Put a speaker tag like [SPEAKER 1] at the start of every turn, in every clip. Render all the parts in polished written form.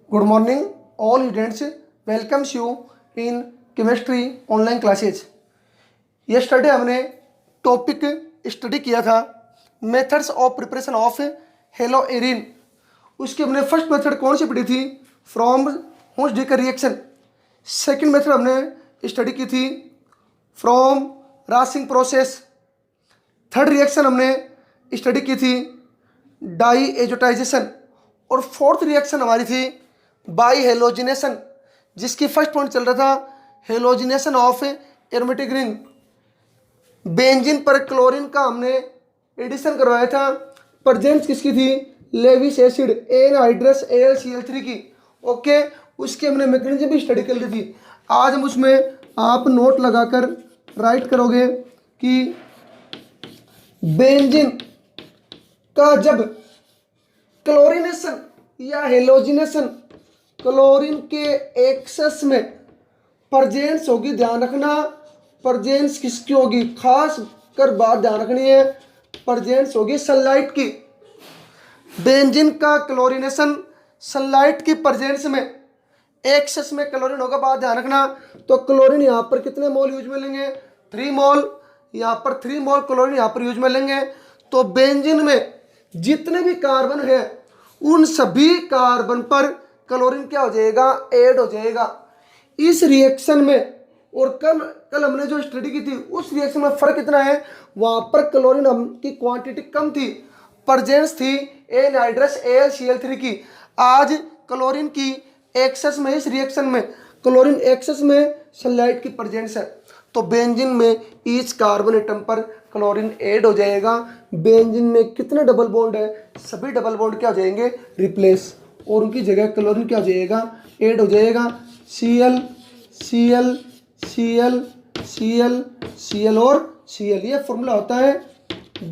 [SPEAKER 1] Good morning, all students. Welcomes you in chemistry online classes. Yesterday हमने topic study किया था methods of preparation of haloarene. उसकी हमने first method कौन सी पढ़ी थी? From Hunsdiecker reaction. Second method हमने स्टडी की थी from Raschig process. Third reaction हमने स्टडी की थी डाई एजोटाइजेशन। और फोर्थ रिएक्शन हमारी थी बाई हेलोजिनेशन, जिसकी फर्स्ट पॉइंट चल रहा था halogenation of aromatic ring. Benzene पर क्लोरीन का हमने एडिशन करवाया था। प्रेजेंस किसकी थी? लेविस एसिड एनहाइड्रस AlCl3 की। ओके, उसकी हमने मैकेनिज्म भी स्टडी कर ली थी। आज हम उसमें आप नोट लगाकर राइट करोगे कि बेंजीन का जब क्लोरीनेशन या हेलोजिनेशन क्लोरीन के एक्सेस में प्रेजेंस होगी, ध्यान रखना। प्रेजेंस किसकी होगी? खास कर बात ध्यान रखनी है, प्रेजेंस होगी सनलाइट की। बेंजीन का क्लोरीनेशन सनलाइट की प्रेजेंस में एक्सेस में क्लोरीन होगा, बात ध्यान रखना। तो क्लोरीन यहाँ पर कितने मोल यूज में लेंगे? 3 मोल। यहाँ पर 3 मोल क्लोरीन यहाँ पर यूज में लेंगे। तो बेंजीन में जितने भी कार्बन है उन सभी कार्बन पर क्लोरीन क्या हो जाएगा? ऐड हो जाएगा इस रिएक्शन में। और कल हमने जो स्टडी की थी उस रिएक्शन में फर्क कितना है? वहां पर क्लोरीन की क्वांटिटी कम थी, प्रेजेंस थी एनहाइड्रस AlCl3 की। आज क्लोरीन की एक्सेस में, इस रिएक्शन में क्लोरीन एक्सेस में सनलाइट की प्रेजेंस है, तो बेंजीन में ईच कार्बन एटम पर क्लोरीन ऐड हो जाएगा। बेंजीन में कितने डबल बॉन्ड है? सभी डबल बॉन्ड क्या हो जाएंगे? रिप्लेस, और उनकी जगह क्लोरीन क्या हो जाएगा? ऐड हो जाएगा। Cl Cl Cl Cl Cl और Cl, ये फॉर्मूला होता है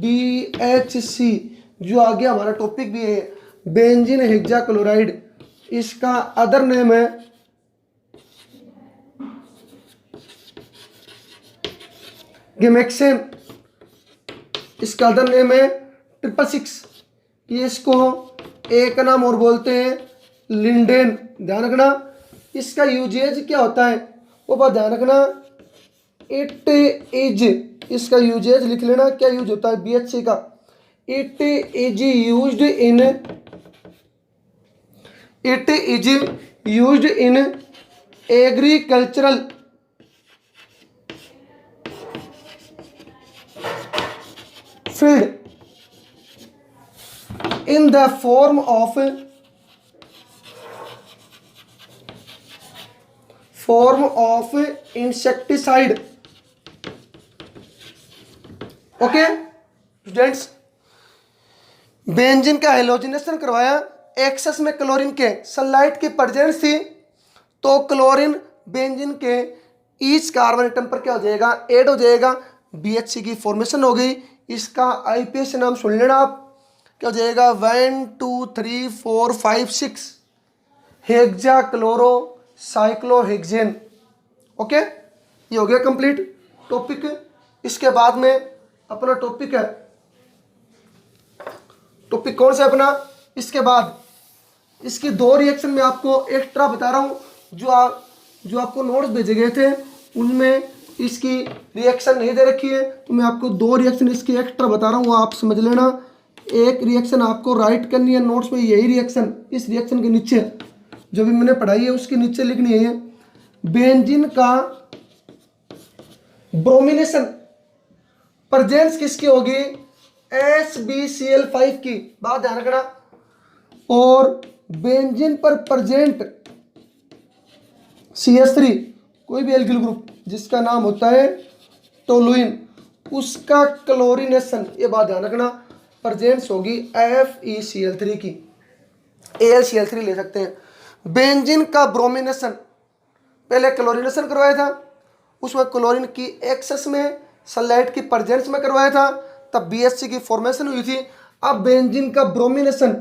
[SPEAKER 1] BHC, जो आगे हमारा टॉपिक भी है बेंजीन हेक्साक्लोराइड। इसका अदर नेम है गेमेक्सेन। इसका अदर नेम है 666। ये इसको एक नाम और बोलते हैं लिंडेन, ध्यान रखना। इसका यूजेज क्या होता है वो बात ध्यान रखना। इट इज, इसका यूजेज लिख लेना, क्या यूज होता है BHC का? It is used in agricultural field in the form of insecticide। Okay students, benzene का हेलोजिनेशन करवाया, एक्सेस में क्लोरीन के सनलाइट की प्रेजेंस थी, तो क्लोरीन बेंजीन के ईच कार्बन एटम पर क्या हो जाएगा? ऐड हो जाएगा। BHC की फॉर्मेशन हो गई। इसका IPS नाम सुन लेना आप, क्या हो जाएगा? 1 2 3 4 5 6 हेक्सा क्लोरो साइक्लोहेक्सेन। ओके, ये हो गया कंप्लीट टॉपिक। इसके बाद में अपना टॉपिक है, टॉपिक कौन सा है अपना? इसके बाद इसकी 2 रिएक्शन में आपको एक्स्ट्रा बता रहा हूँ। जो आपको नोट्स भेजे गए थे उनमें इसकी रिएक्शन नहीं दे रखी है, तो मैं आपको 2 रिएक्शन इसकी एक्स्ट्रा बता रहा हूँ, वो आप समझ लेना। एक रिएक्शन आपको राइट करनी है नोट्स में, यही रिएक्शन इस रिएक्शन के नीचे जो भी मैंने पढ़ाई है उसके नीचे लिखनी है। बेंजीन का ब्रोमिनेशन प्रेजेंस किसकी होगी? SbCl5 की, बात ध्यान रखना। और बेंजीन पर प्रेजेंट CH3, कोई भी एल्किल ग्रुप जिसका नाम होता है टोलुइन, उसका क्लोरीनेशन, ये बात ध्यान रखना, प्रेजेंस होगी FeCl3 की। AlCl3 ले सकते हैं। बेंजीन का ब्रोमिनेशन, पहले क्लोरीनेशन करवाया था, उसमें क्लोरीन की एक्सेस में सनलाइट की प्रेजेंस में करवाया था, तब BHC की फॉर्मेशन हुई थी। अब बेंजीन का ब्रोमिनेशन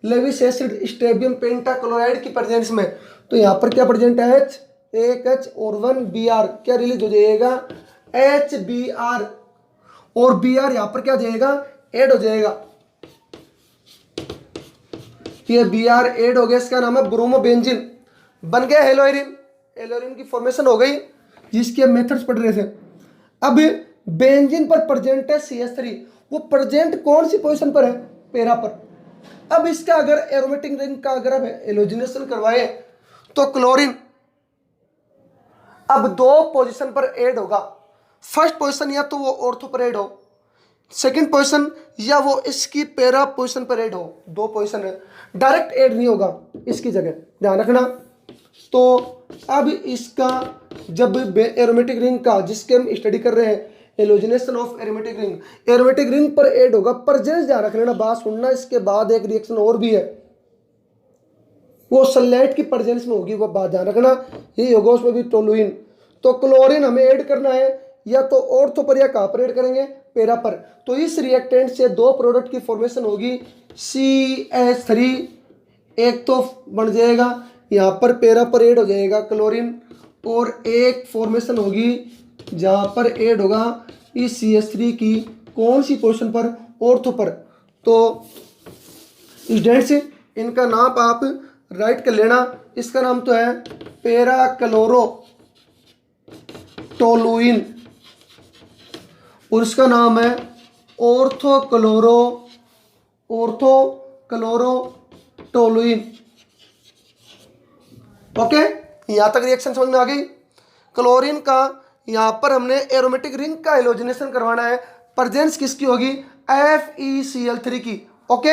[SPEAKER 1] लेविस एसिड स्ट्रेबियम पेंटाक्लोराइड की प्रेजेंस में, तो यहाँ पर क्या प्रेजेंट है? एक H और 1 Br, क्या रिलीज हो जाएगा? HBr, और Br यहाँ पर क्या हो जाएगा? ऐड हो जाएगा। ये Br ऐड हो गया, इसका नाम है ब्रोमोबेंजीन, बन गया हेलोइरिन। हेलोइरिन की फॉर्मेशन हो गई, जिसके मेथड्स पढ़ रहे थे। अब बेंजीन पर प्रेजेंट है CH3, वो प्रेजेंट कौन सी पोजीशन पर है, पैरा पर। अब इसका अगर एरोमेटिक रिंग का अगर हम हेलोजिनेशन करवाए तो क्लोरीन अब 2 पोजीशन पर ऐड होगा। फर्स्ट पोजीशन या तो वो ऑर्थो पर ऐड हो, सेकंड पोजीशन या वो इसकी पैरा पोजीशन पर ऐड हो। 2 पोजीशन है, डायरेक्ट ऐड नहीं होगा इसकी जगह, ध्यान रखना। तो अब इसका जब एरोमेटिक रिंग का, जिसके हम स्टडी कर रहे हैं, halogenation of aromatic ring, aromatic ring पर ऐड होगा, प्रेजेंस ध्यान रख लेना, बात सुनना। इसके बाद एक रिएक्शन और भी है, वो सनलाइट की प्रेजेंस में होगी, वो बात ध्यान रखना। यही होगा उसमें भी टोलुइन। तो क्लोरीन हमें ऐड करना है, या तो ऑर्थो पर या कहाँ पर ऐड करेंगे, पैरा पर। तो इस रिएक्टेंट से 2 प्रोडक्ट की फॉर्मेशन होगी, CH3 एक तो बन जाएगा, यहाँ पर पैरा पर ऐड हो जाएगा क्लोरीन, और एक फॉर्मेशन होगी जहाँ पर ऐड होगा इस CH3 की कौन सी पोजीशन पर, ऑर्थो पर। तो स्टूडेंट्स इनका नाम आप राइट कर लेना, इसका नाम तो है पैरा क्लोरो टोलुइन, और इसका नाम है ऑर्थो क्लोरो टोलुइन। ओके, यहां तक रिएक्शन समझ में आ गई। क्लोरीन का यहां पर हमने एरोमेटिक रिंग का हेलोजिनेशन करवाना है, प्रेजेंस किसकी होगी, FeCl3 की। ओके,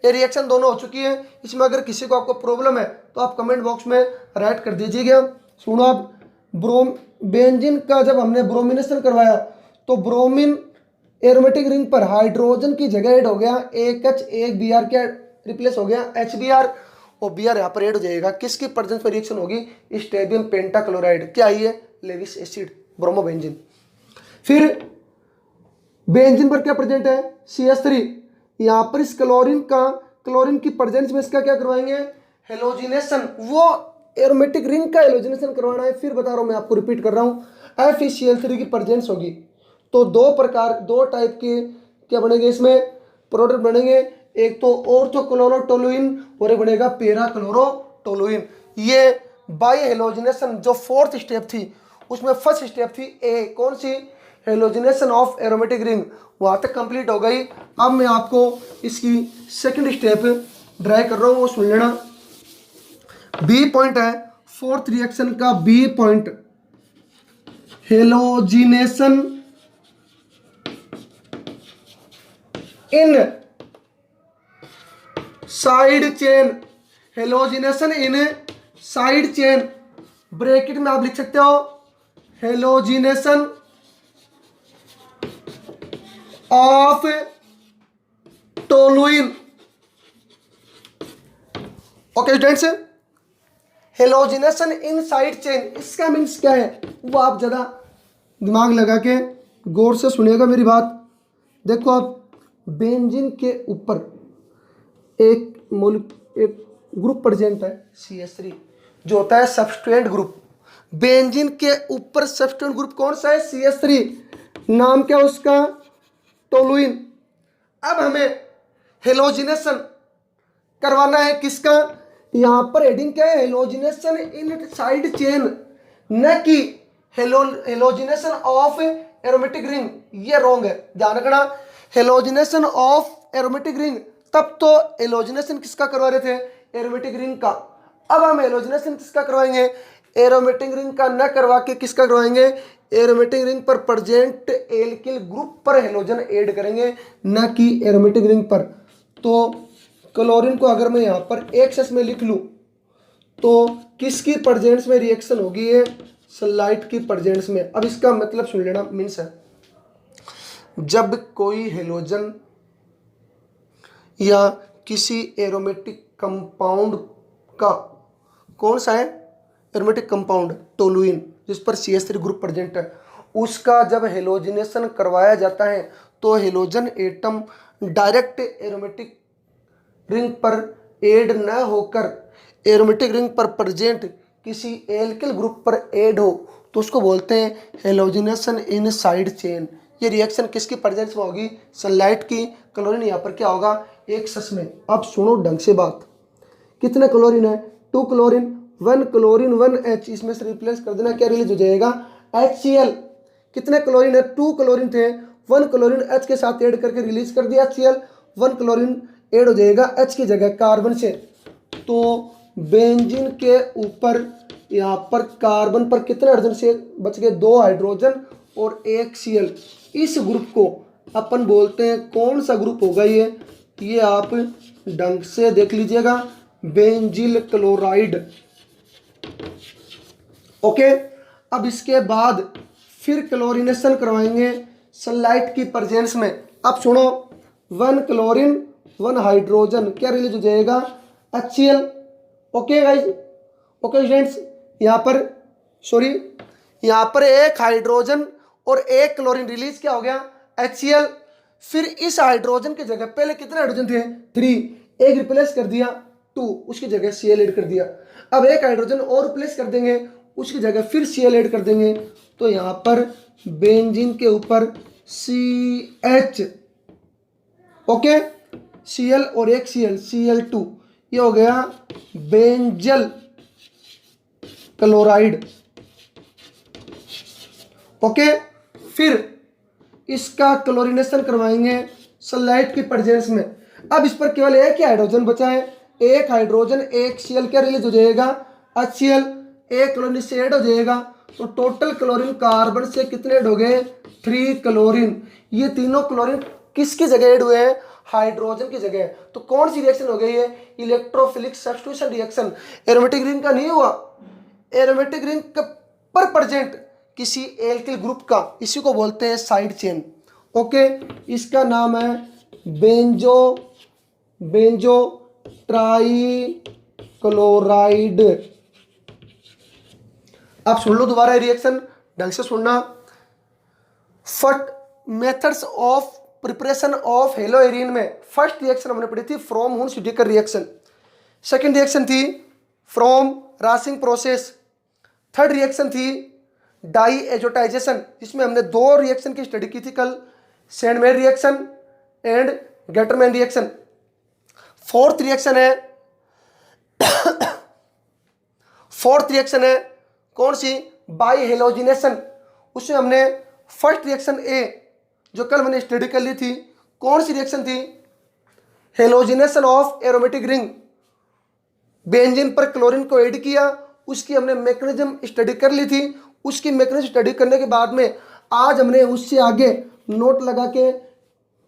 [SPEAKER 1] ये रिएक्शन दोनों हो चुकी है। इसमें अगर किसी को आपको प्रॉब्लम है तो आप कमेंट बॉक्स में राइट कर दीजिएगा। सुनो, अब बेंजीन का जब हमने ब्रोमिनेशन करवाया तो ब्रोमीन एरोमेटिक रिंग पर हाइड्रोजन की जगह ऐड हो गया, एक H एक Br क्या रिप्लेस हो गया, HBr, और Br यहाँ पर ऐड हो जाएगा। किसकी प्रेजेंस पर रिएक्शन होगी, स्टेबियम पेंटाक्लोराइड, क्या है ये, लेविस एसिड, ब्रोमोबेंजीन। फिर बेंजीन पर क्या प्रेजेंट है, CH3, यहाँ पर इस क्लोरीन की प्रेजेंस में इसका क्या करवाएंगे, हेलोजिनेशन, वो एरोमेटिक रिंग का हेलोजिनेशन करवाना है। फिर बता रहा हूं मैं आपको, रिपीट कर रहा हूं, FeCl3 की प्रेजेंस होगी तो 2 टाइप के क्या बनेंगे, इसमें प्रोडक्ट बनेंगे, एक तो ऑर्थोक्लोरोटोलुइन और एक बनेगा पैराक्लोरोटोलुइन। ये बाय हेलोजिनेशन जो 4th स्टेप थी, उसमें फर्स्ट स्टेप थी ए, कौन सी, हेलोजिनेशन ऑफ एरोमेटिक रिंग, वहां तक कंप्लीट हो गई। अब मैं आपको इसकी सेकंड स्टेप ड्राई कर रहा हूं, वो सुन लेना। बी पॉइंट है 4th रिएक्शन का, बी पॉइंट, हेलोजिनेशन इन साइड चेन, हेलोजिनेशन इन साइड चेन, ब्रैकेट में आप लिख सकते हो halogenation of toluene. Okay students, halogenation in side chain, इसका मीन्स क्या है, वो आप ज़्यादा दिमाग लगा के गौर से सुनिएगा मेरी बात। देखो, आप बेंजीन के ऊपर एक ग्रुप प्रेजेंट है, CH3, जो होता है सब्सट्रेट ग्रुप। बेंजीन के ऊपर सब्सट्रेट ग्रुप कौन सा है, CH3, नाम क्या उसका, टोलुइन। अब हमें हेलोजिनेशन करवाना है किसका, यहां पर हेडिंग क्या है, हेलोजिनेशन इन साइड चेन, न कि हेलोजिनेशन ऑफ एरोमेटिक रिंग। ये रॉन्ग है, ध्यान रखना। हेलोजिनेशन ऑफ एरोमेटिक रिंग, तब तो हेलोजिनेशन किसका करवा रहे थे, एरोमेटिक रिंग का। अब हम हेलोजिनेशन किसका करवाएंगे, एरोमेटिक रिंग का न करवा के किसका करवाएंगे, एरोमेटिक रिंग पर प्रेजेंट एल्किल ग्रुप पर हेलोजन ऐड करेंगे, न कि एरोमेटिक रिंग पर। तो क्लोरीन को अगर मैं यहाँ पर एक्सेस में लिख लूँ तो किसकी प्रेजेंस में रिएक्शन होगी, ये सनलाइट की प्रेजेंस में। अब इसका मतलब सुन लेना, मीन्स है जब कोई हेलोजन या किसी एरोमेटिक कंपाउंड का, कौन सा है, एरोमेटिक कंपाउंड टोलुइन, जिस पर CH3 ग्रुप प्रेजेंट है, उसका जब हेलोजिनेशन करवाया जाता है तो halogen atom direct aromatic ring पर ऐड न होकर एरोमेटिक रिंग पर प्रेजेंट किसी एल्किल ग्रुप पर ऐड हो तो उसको बोलते हैं हेलोजिनेशन इन साइड चेन। ये रिएक्शन किसकी प्रेजेंस में होगी, सनलाइट की। क्लोरीन यहाँ पर क्या होगा, एक्सेस में। अब सुनो ढंग से बात, कितने क्लोरीन है, 2 क्लोरीन, 1 क्लोरीन 1H, इसमें से रिप्लेस कर देना, क्या रिलीज हो जाएगा, HCl। कितने क्लोरीन है, 2 क्लोरीन थे, 1 क्लोरीन H के साथ ऐड करके रिलीज कर दिया HCl, 1 क्लोरीन ऐड हो जाएगा H की जगह कार्बन से। तो बेंजीन के ऊपर यहाँ पर कार्बन पर कितने हाइड्रोजन से बच गए, 2 हाइड्रोजन और 1 Cl। इस ग्रुप को अपन बोलते हैं, कौन सा ग्रुप होगा ये आप ढंग से देख लीजिएगा, बेंजील क्लोराइड। ओके, अब इसके बाद फिर क्लोरीनेशन करवाएंगे सनलाइट की प्रेजेंस में। अब सुनो, 1 क्लोरीन 1 हाइड्रोजन, क्या रिलीज हो जाएगा, HCl। Okay guys, okay students, यहाँ पर एक हाइड्रोजन और 1 क्लोरीन रिलीज क्या हो गया, HCl। फिर इस हाइड्रोजन की जगह पहले कितने हाइड्रोजन थे, 3, एक रिप्लेस कर दिया 2, उसकी जगह Cl ऐड कर दिया। अब एक हाइड्रोजन और रिप्लेस कर देंगे, उसकी जगह फिर Cl ऐड कर देंगे, तो यहाँ पर बेंजीन के ऊपर CH, ओके, Cl और एक Cl, Cl2, ये हो गया बेंजल क्लोराइड। ओके, फिर इसका क्लोरीनेशन करवाएंगे सनलाइट की प्रेजेंस में। अब इस पर केवल एक ही हाइड्रोजन बचा है, एक हाइड्रोजन 1 Cl, क्या रिलीज हो जाएगा, HCl, 1 क्लोरीन से ऐड हो जाएगा, तो टोटल क्लोरीन कार्बन से कितने ऐड हो गए, 3 क्लोरीन। ये तीनों क्लोरीन किसकी जगह ऐड हुए हैं, हाइड्रोजन की जगह। तो कौन सी रिएक्शन हो गई है, electrophilic substitution reaction. Aromatic ring का नहीं हुआ, एरोमेटिक रिंग पर प्रेजेंट किसी एल्किल ग्रुप का, इसी को बोलते हैं साइड चेन। ओके, इसका नाम है बेंजो ट्राइक्लोराइड। अब सुन लो दोबारा रिएक्शन, ढंग से सुनना। First methods of preparation of haloarene में फर्स्ट रिएक्शन हमने पढ़ी थी from Hunsdiecker reaction, second reaction थी from Raschig process, third reaction थी डाई एजोटाइजेशन, जिसमें हमने 2 रिएक्शन की स्टडी की थी कल, Sandmeyer reaction and Gattermann reaction. Fourth reaction है कौन सी, बाई हेलोजिनेशन। उसमें हमने फर्स्ट रिएक्शन ए जो कल मैंने स्टडी कर ली थी, कौन सी रिएक्शन थी, halogenation of aromatic ring. Benzene पर क्लोरीन को ऐड किया, उसकी हमने मैकेनिज्म स्टडी कर ली थी। उसकी मैकेनिज्म स्टडी करने के बाद में आज हमने उससे आगे नोट लगा के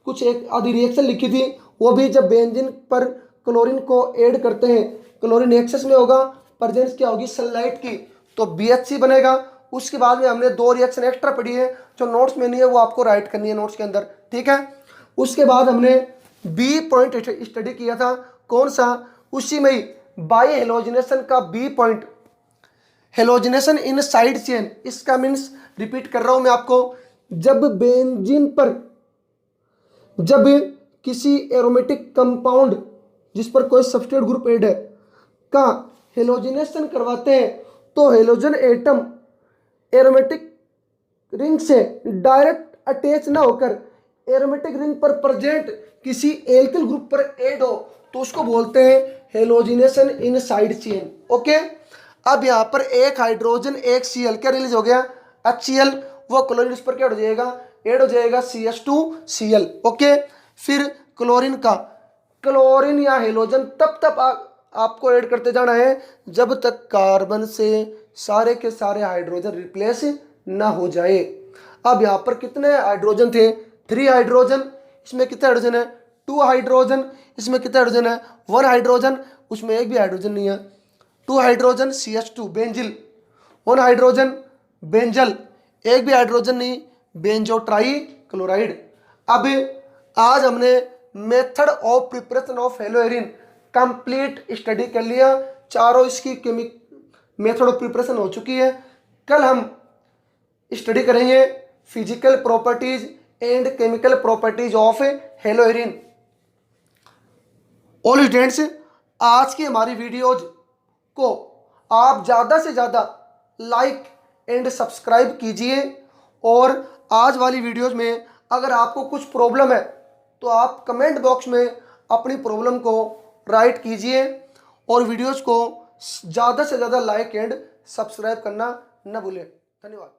[SPEAKER 1] कुछ एक आधी रिएक्शन लिखी थी, वो भी जब बेंजीन पर क्लोरीन को ऐड करते हैं, क्लोरीन एक्सेस में होगा, प्रेजेंस क्या होगी सनलाइट की, तो BHC बनेगा। उसके बाद में हमने 2 रिएक्शन एक्स्ट्रा पढ़ी है, जो नोट्स में नहीं है वो आपको राइट करनी है नोट्स के अंदर, ठीक है। उसके बाद हमने बी पॉइंट स्टडी किया था, कौन सा, उसी में ही बाई हेलोजिनेशन का बी पॉइंट, हेलोजिनेशन इन साइड चेन। इसका मीन्स रिपीट कर रहा हूं मैं आपको, जब बेंजीन पर जब किसी एरोमेटिक कंपाउंड जिस पर कोई सब्स्टिट्यूट ग्रुप ऐड है का हेलोजिनेशन करवाते हैं, तो हेलोजन एटम एरोमेटिक रिंग से डायरेक्ट अटैच ना होकर एरोमेटिक रिंग पर प्रेजेंट किसी एल्किल ग्रुप पर ऐड हो, तो उसको बोलते हैं हेलोजिनेशन इन साइड चेन। ओके, अब यहाँ पर एक हाइड्रोजन 1 Cl, क्या रिलीज हो गया, HCl, वो क्लोरीन इस पर क्या हो जाएगा, ऐड हो जाएगा, CH2Cl। ओके, फिर क्लोरीन का, क्लोरीन या हेलोजन तब आपको ऐड करते जाना है जब तक कार्बन से सारे के सारे हाइड्रोजन रिप्लेस ना हो जाए। अब यहाँ पर कितने हाइड्रोजन थे, 3 हाइड्रोजन, इसमें कितने हाइड्रोजन है, 2 हाइड्रोजन, इसमें कितने हाइड्रोजन है, 1 हाइड्रोजन, उसमें एक भी हाइड्रोजन नहीं है, 2 hydrogen CH2 benzyl, 1 hydrogen benzyl, एक भी हाइड्रोजन नहीं, बेंजो ट्राइक्लोराइड। अब आज हमने method of preparation of haloarene complete study कर लिया, चारों इसकी मेथड ऑफ प्रिपरेशन हो चुकी है। कल हम स्टडी करेंगे physical properties and chemical properties of haloarene. All students, आज की हमारी वीडियोज को आप ज़्यादा से ज़्यादा लाइक एंड सब्सक्राइब कीजिए, और आज वाली वीडियोज में अगर आपको कुछ प्रॉब्लम है तो आप कमेंट बॉक्स में अपनी प्रॉब्लम को राइट कीजिए, और वीडियोस को ज़्यादा से ज़्यादा लाइक एंड सब्सक्राइब करना न भूलें। धन्यवाद।